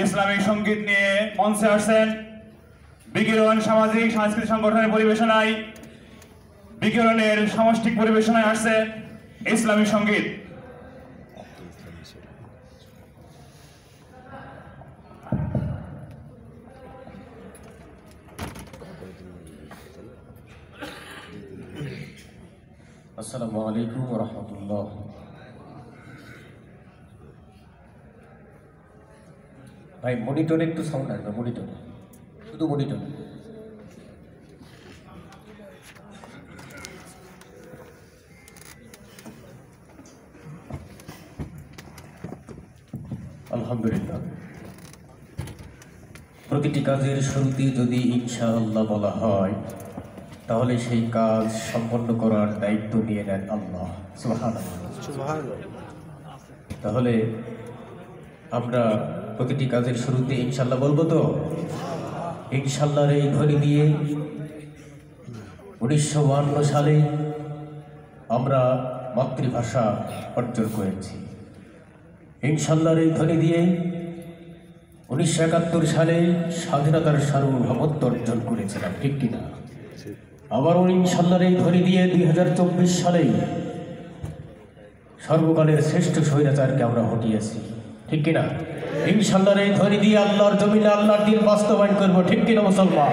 Islamic সংগীত নিয়ে মঞ্চে আসছেন বিকিরণ সামাজিক সাংস্কৃতিক সংগঠনের পরিবেশনায় বিকিরণের সামষ্টিক পরিবেশনায় আসছে ইসলামিক সংগীত। আসসালামু আলাইকুম ওয়া রাহমাতুল্লাহ। ভাই মনিটরে একটু সাউন্ড আসবে, মনিটরে, শুধু মনিটরে। আলহামদুলিল্লাহ। প্রতিটি কাজের শুরুতে যদি ইনশাআল্লাহ বলা হয় তাহলে সেই কাজ সম্পন্ন করার দায়িত্ব নিয়ে নেন আল্লাহ সুবহানাল্লাহ। তাহলে আমরা প্রতিটি কাজের শুরুতে ইনশাআল্লাহ বলবো তো? ইনশাআল্লাহর এই ধ্বনি দিয়ে 1952 সালে আমরা মাতৃভাষা অর্জন করেছি। ইনশাআল্লাহর এই ধ্বনি দিয়ে 1971 সালে স্বাধীনতার সার্বভৌমত্ব অর্জন করেছিলাম, ঠিক কিনা? আবার ইনশাআল্লাহর এই ধ্বনি দিয়ে 2024 সালে সর্বকালের শ্রেষ্ঠ স্বৈরাচারকে আমরা হটিয়েছি, ঠিক কিনা? ইনশাআল্লাহর এই ধ্বনি দিয়ে আল্লাহর জমিনে আল্লাহর দ্বীন বাস্তবায়ন করবো, ঠিক কিনা মুসলমান?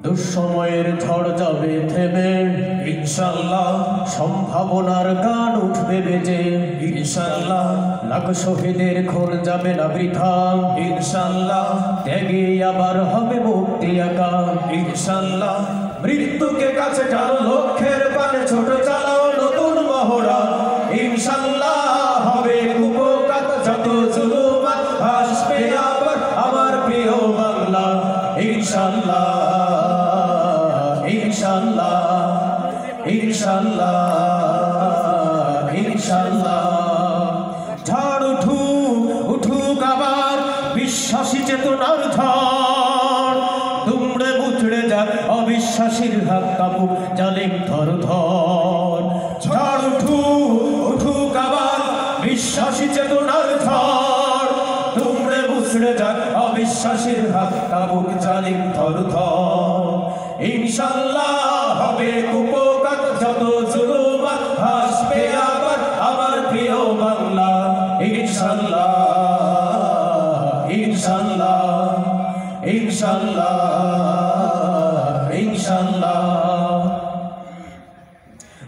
দুঃসময়ের ঝড় যাবে থেমে ইনশাআল্লাহ, সম্ভাবনার গান উঠবে বেজে ইনশাআল্লাহ, লাখ শহীদের খুন যাবে না বৃথা ইনশাআল্লাহ, ত্যাগে আবার হবে মুক্তি একা ইনশাআল্লাহ, মৃত্যুকে কাছে টানো লক্ষ্যের পানে ছোট চালাও নতুন মহড়া ইনশাআল্লাহ, হবে উপকার যত জুলুমাত আসবে আবার আমার প্রিয় বাংলা ইনশাআল্লাহ ইনশাআল্লাহ ইনশাআল্লাহ ইনশাআল্লাহ। ঝড় উঠুক আবার বিশ্বাসী চেতনার ঝড়, দুমড়ে মুচড়ে যাক অবিশ্বাসীর হাত কাঁপুক জালিম ধর ধর। ঝড় উঠুক আবার বিশ্বাসী চেতনার ঝড়, দুমড়ে মুচড়ে যাক অবিশ্বাসীর হাত কাঁপুক জালিম ধর ধর। ইনশাআল্লাহ হবে উপকার যত জুলুমাত আসবে আবার আমার প্রিয় বাংলা ইনশাআল্লাহ ইনশাআল্লাহ ইনশাআল্লাহ ইনশাআল্লাহ।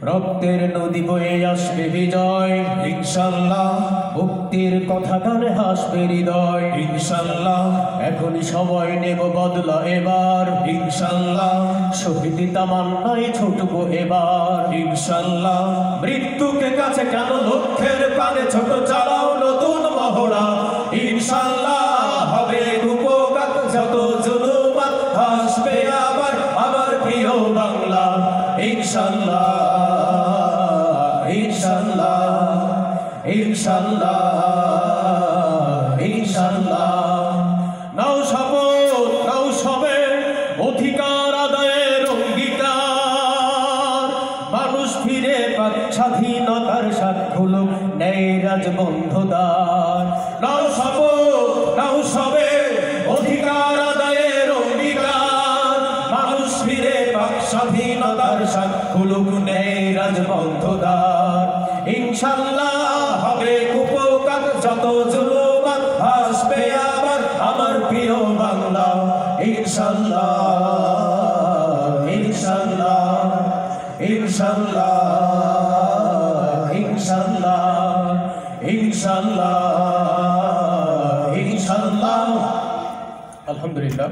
রক্তের নদী বয়ে আসবে বিজয় ইনশাআল্লাহ, মুক্তির কথা গানে হাসবে হৃদয় ইনশাআল্লাহ, এখনই সময় নেব বদলা এবার ইনশাআল্লাহ, শহীদ তামান্নায় ছুটবো এবার ইনশাআল্লাহ, মৃত্যুকে কাছে কেন লক্ষ্যের পানে ছোট চালাও নতুন মহড়া ইনশাআল্লাহ, হবে উপকার যত জুলুমাত আসবে আবার আমার প্রিয় বাংলা ইনশাআল্লাহ ইনশাআল্লাহ ইনশাআল্লাহ ইনশাআল্লাহ। নাও শপথ নাও সবে অধিকার আদায়ের অঙ্গীকার, মানুষ ফিরে পাক স্বাধীনতার সাক্ষুল ন্যায় রাজবন্ধদার। নাও শপথ নাও সবে অধিকার আদায়ের অঙ্গীকার, মানুষ ফিরে পাক স্বাধীনতার সাক্ষুল ন্যায় রাজবন্ধদার ইনশাআল্লাহ, হবে উপকার যত জুলুমাত আসবে আবার আমার প্রিয় বাংলা ইনশাআল্লাহ ইনশাআল্লাহ ইনশাআল্লাহ ইনশাআল্লাহ ইনশাআল্লাহ ইনশাআল্লাহ। আলহামদুলিল্লাহ।